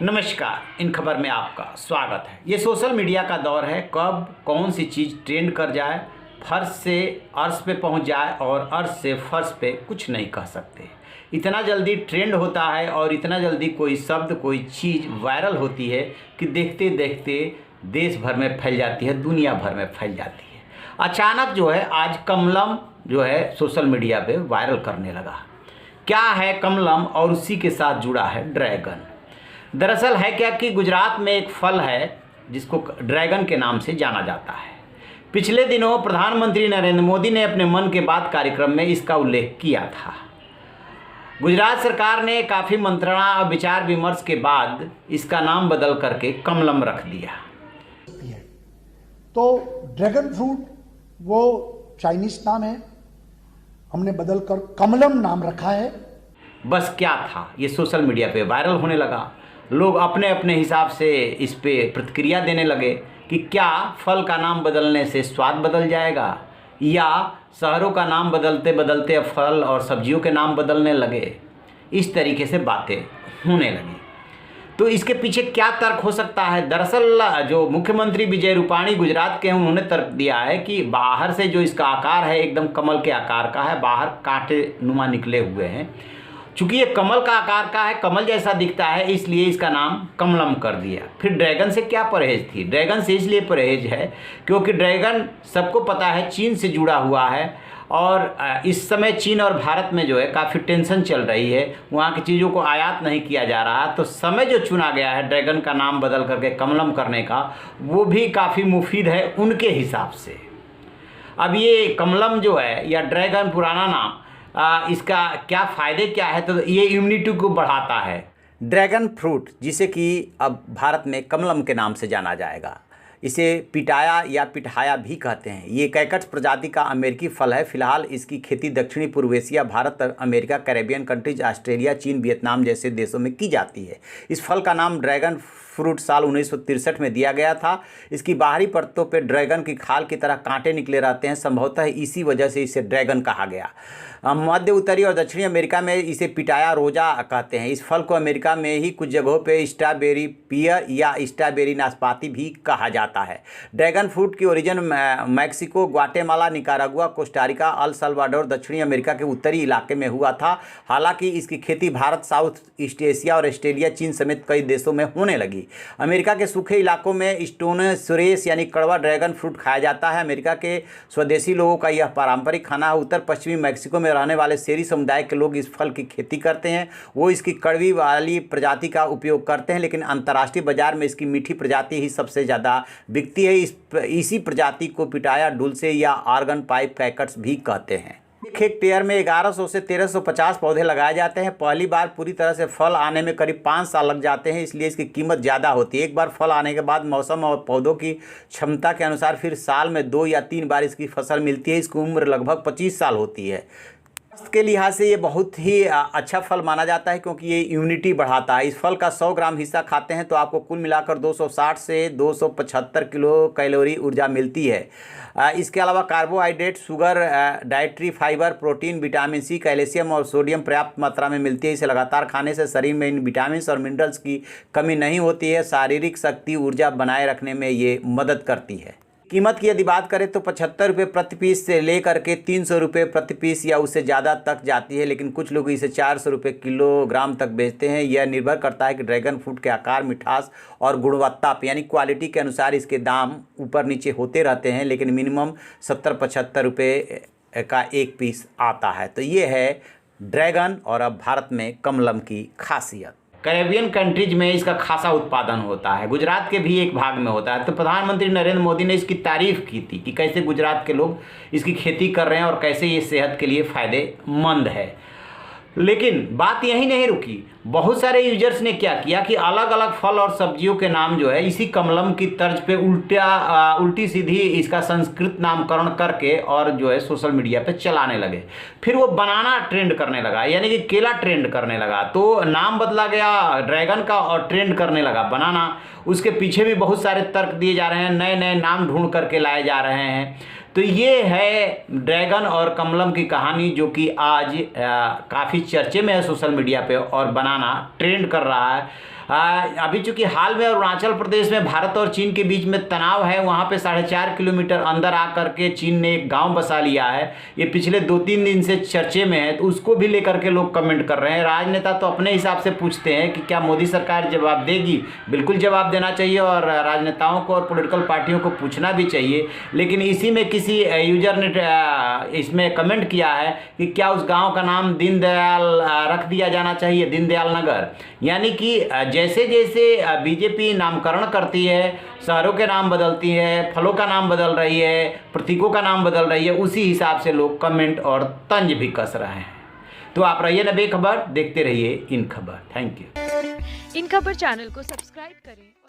नमस्कार। इन खबर में आपका स्वागत है। ये सोशल मीडिया का दौर है। कब कौन सी चीज़ ट्रेंड कर जाए, फर्श से अर्श पे पहुंच जाए और अर्श से फर्श पे कुछ नहीं कह सकते। इतना जल्दी ट्रेंड होता है और इतना जल्दी कोई शब्द, कोई चीज़ वायरल होती है कि देखते देखते देश भर में फैल जाती है, दुनिया भर में फैल जाती है। अचानक जो है आज कमलम जो है सोशल मीडिया पे वायरल करने लगा। क्या है कमलम और उसी के साथ जुड़ा है ड्रैगन। दरअसल है क्या कि गुजरात में एक फल है जिसको ड्रैगन के नाम से जाना जाता है। पिछले दिनों प्रधानमंत्री नरेंद्र मोदी ने अपने मन के बात कार्यक्रम में इसका उल्लेख किया था। गुजरात सरकार ने काफ़ी मंत्रणा और विचार विमर्श के बाद इसका नाम बदल करके कमलम रख दिया। तो ड्रैगन फ्रूट वो चाइनीज नाम है, हमने बदलकर कमलम नाम रखा है। बस क्या था, ये सोशल मीडिया पे वायरल होने लगा। लोग अपने अपने हिसाब से इस पे प्रतिक्रिया देने लगे कि क्या फल का नाम बदलने से स्वाद बदल जाएगा या शहरों का नाम बदलते बदलते अब फल और सब्जियों के नाम बदलने लगे। इस तरीके से बातें होने लगी। तो इसके पीछे क्या तर्क हो सकता है। दरअसल जो मुख्यमंत्री विजय रूपाणी गुजरात के हैं, उन्होंने तर्क दिया है कि बाहर से जो इसका आकार है एकदम कमल के आकार का है, बाहर कांटे नुमा निकले हुए हैं। चूंकि ये कमल का आकार का है, कमल जैसा दिखता है, इसलिए इसका नाम कमलम कर दिया। फिर ड्रैगन से क्या परहेज थी। ड्रैगन से इसलिए परहेज है क्योंकि ड्रैगन सबको पता है चीन से जुड़ा हुआ है और इस समय चीन और भारत में जो है काफ़ी टेंशन चल रही है, वहाँ की चीज़ों को आयात नहीं किया जा रहा। तो समय जो चुना गया है ड्रैगन का नाम बदल करके कमलम करने का, वो भी काफ़ी मुफीद है उनके हिसाब से। अब ये कमलम जो है या ड्रैगन पुराना नाम, इसका क्या फ़ायदे क्या है, तो ये इम्यूनिटी को बढ़ाता है। ड्रैगन फ्रूट जिसे कि अब भारत में कमलम के नाम से जाना जाएगा, इसे पिटाया या पिठाया भी कहते हैं। ये कैकट्स प्रजाति का अमेरिकी फल है। फिलहाल इसकी खेती दक्षिणी पूर्व Asia, Bharat, America, Caribbean countries, Australia, चीन, वियतनाम जैसे देशों में की जाती है। इस फल का नाम ड्रैगन फ्रूट साल 1963 में दिया गया था। इसकी बाहरी परतों पर ड्रैगन की खाल की तरह कांटे निकले रहते हैं, संभवतः इसी वजह से इसे ड्रैगन कहा गया। मध्य उत्तरी और दक्षिणी अमेरिका में इसे पिटाया रोजा कहते हैं। इस फल को अमेरिका में ही कुछ जगहों पे स्ट्रॉबेरी पियर या स्ट्रॉबेरी नाशपाती भी कहा जाता है। ड्रैगन फ्रूट की origin Mexico, Guatemala, Nicaragua, Costa Rica, El Salvador, दक्षिणी अमेरिका के उत्तरी इलाके में हुआ था। हालांकि इसकी खेती भारत, साउथ ईस्ट एशिया और ऑस्ट्रेलिया, चीन समेत कई देशों में होने लगी। अमेरिका के सूखे इलाकों में स्टोनोसोरेस यानी कड़वा ड्रैगन फ्रूट खाया जाता है। अमेरिका के स्वदेशी लोगों का यह पारंपरिक खाना है। उत्तर पश्चिमी मैक्सिको में रहने वाले शेरी समुदाय के लोग इस फल की खेती करते हैं। वो इसकी कड़वी वाली प्रजाति का उपयोग करते हैं, लेकिन अंतर्राष्ट्रीय बाजार में इसकी मीठी प्रजाति ही सबसे ज़्यादा बिकती है। इसी प्रजाति को पिटाया डुल्से या आर्गन पाइप कैकट्स भी कहते हैं। एक हेक्टेयर में 1100 से 1350 पौधे लगाए जाते हैं। पहली बार पूरी तरह से फल आने में करीब 5 साल लग जाते हैं, इसलिए इसकी कीमत ज़्यादा होती है। एक बार फल आने के बाद मौसम और पौधों की क्षमता के अनुसार फिर साल में 2 या 3 बार इसकी फसल मिलती है। इसकी उम्र लगभग 25 साल होती है। स्वास्थ्य के लिहाज से ये बहुत ही अच्छा फल माना जाता है क्योंकि ये इम्यूनिटी बढ़ाता है। इस फल का 100 ग्राम हिस्सा खाते हैं तो आपको कुल मिलाकर 260 से 275 किलो कैलोरी ऊर्जा मिलती है। इसके अलावा carbohydrate, sugar, dietary fibre, protein, vitamin C, calcium और सोडियम पर्याप्त मात्रा में मिलती है। इसे लगातार खाने से शरीर में इन विटामिन और मिनरल्स की कमी नहीं होती है। शारीरिक शक्ति, ऊर्जा बनाए रखने में ये मदद करती है। कीमत की यदि बात करें तो 75 रुपये प्रति पीस से लेकर के 300 रुपये प्रति पीस या उससे ज़्यादा तक जाती है, लेकिन कुछ लोग इसे 400 रुपये किलोग्राम तक बेचते हैं। यह निर्भर करता है कि ड्रैगन फ्रूट के आकार, मिठास और गुणवत्ता यानी क्वालिटी के अनुसार इसके दाम ऊपर नीचे होते रहते हैं, लेकिन मिनिमम 70-75 रुपये का एक पीस आता है। तो ये है ड्रैगन और अब भारत में कमलम की खासियत। कैरेबियन कंट्रीज में इसका खासा उत्पादन होता है, गुजरात के भी एक भाग में होता है। तो प्रधानमंत्री नरेंद्र मोदी ने इसकी तारीफ की थी कि कैसे गुजरात के लोग इसकी खेती कर रहे हैं और कैसे ये सेहत के लिए फ़ायदेमंद है। लेकिन बात यहीं नहीं रुकी। बहुत सारे यूजर्स ने क्या किया कि अलग अलग फल और सब्जियों के नाम जो है इसी कमलम की तर्ज पे उल्टी सीधी इसका संस्कृत नामकरण करके और जो है सोशल मीडिया पे चलाने लगे। फिर वो बनाना ट्रेंड करने लगा, यानी कि केला ट्रेंड करने लगा। तो नाम बदला गया ड्रैगन का और ट्रेंड करने लगा बनाना। उसके पीछे भी बहुत सारे तर्क दिए जा रहे हैं, नए नए नाम ढूंढ करके लाए जा रहे हैं। तो ये है ड्रैगन और कमलम की कहानी, जो कि आज काफ़ी चर्चे में है सोशल मीडिया पे और बनाना ट्रेंड कर रहा है। अभी चूंकि हाल में अरुणाचल प्रदेश में भारत और चीन के बीच में तनाव है, वहाँ पे 4.5 किलोमीटर अंदर आकर के चीन ने एक गांव बसा लिया है। ये पिछले 2-3 दिन से चर्चे में है, तो उसको भी लेकर के लोग कमेंट कर रहे हैं। राजनेता तो अपने हिसाब से पूछते हैं कि क्या मोदी सरकार जवाब देगी। बिल्कुल जवाब देना चाहिए और राजनेताओं को और पॉलिटिकल पार्टियों को पूछना भी चाहिए। लेकिन इसी में किसी यूजर ने इसमें कमेंट किया है कि क्या उस गाँव का नाम दीनदयाल रख दिया जाना चाहिए, दीनदयाल नगर। यानी कि जैसे जैसे बीजेपी नामकरण करती है, शहरों के नाम बदलती है, फलों का नाम बदल रही है, प्रतीकों का नाम बदल रही है, उसी हिसाब से लोग कमेंट और तंज भी कस रहे हैं। तो आप रहिए ना बेखबर, देखते रहिए इन खबर। Thank you. इन खबर चैनल को सब्सक्राइब करें।